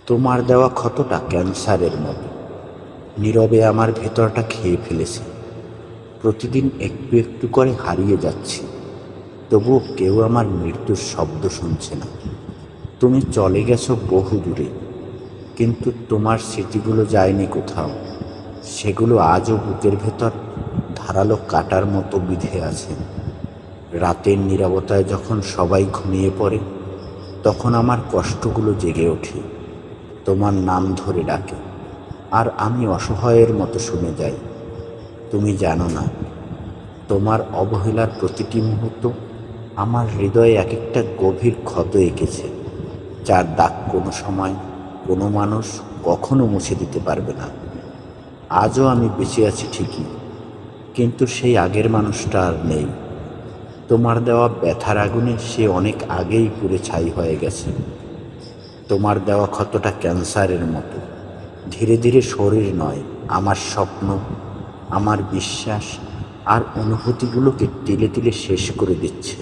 তোমার দেওয়া ক্ষতটা ক্যান্সারের মতো, নীরবে আমার ভেতরটা খেয়ে ফেলেছে। প্রতিদিন একটু একটু করে হারিয়ে যাচ্ছি, তবুও কেউ আমার মৃত্যুর শব্দ শুনছে না। তুমি চলে গেছো বহু দূরে, কিন্তু তোমার স্মৃতিগুলো যায়নি কোথাও। সেগুলো আজও বুকের ভেতর ধারালো কাটার মতো বিঁধে আছে। রাতের নীরবতায় যখন সবাই ঘুমিয়ে পড়ে, তখন আমার কষ্টগুলো জেগে ওঠে, তোমার নাম ধরে ডাকে, আর আমি অসহায়ের মতো শুনে যাই। তুমি জানো না, তোমার অবহেলার প্রতিটি মুহূর্ত আমার হৃদয়ে এক একটা গভীর ক্ষত এঁকেছে, যার দাগ কোনো সময় কোনো মানুষ কখনো মুছে দিতে পারবে না। আজও আমি বেঁচে আছি ঠিকই, কিন্তু সেই আগের মানুষটা আর নেই। তোমার দেওয়া ব্যথার আগুনে সে অনেক আগেই পুড়ে ছাই হয়ে গেছে। তোমার দেওয়া ক্ষতটা ক্যান্সারের মতো, ধীরে ধীরে শরীর নয়, আমার স্বপ্ন, আমার বিশ্বাস আর অনুভূতিগুলোকে তিলে তিলে শেষ করে দিচ্ছে।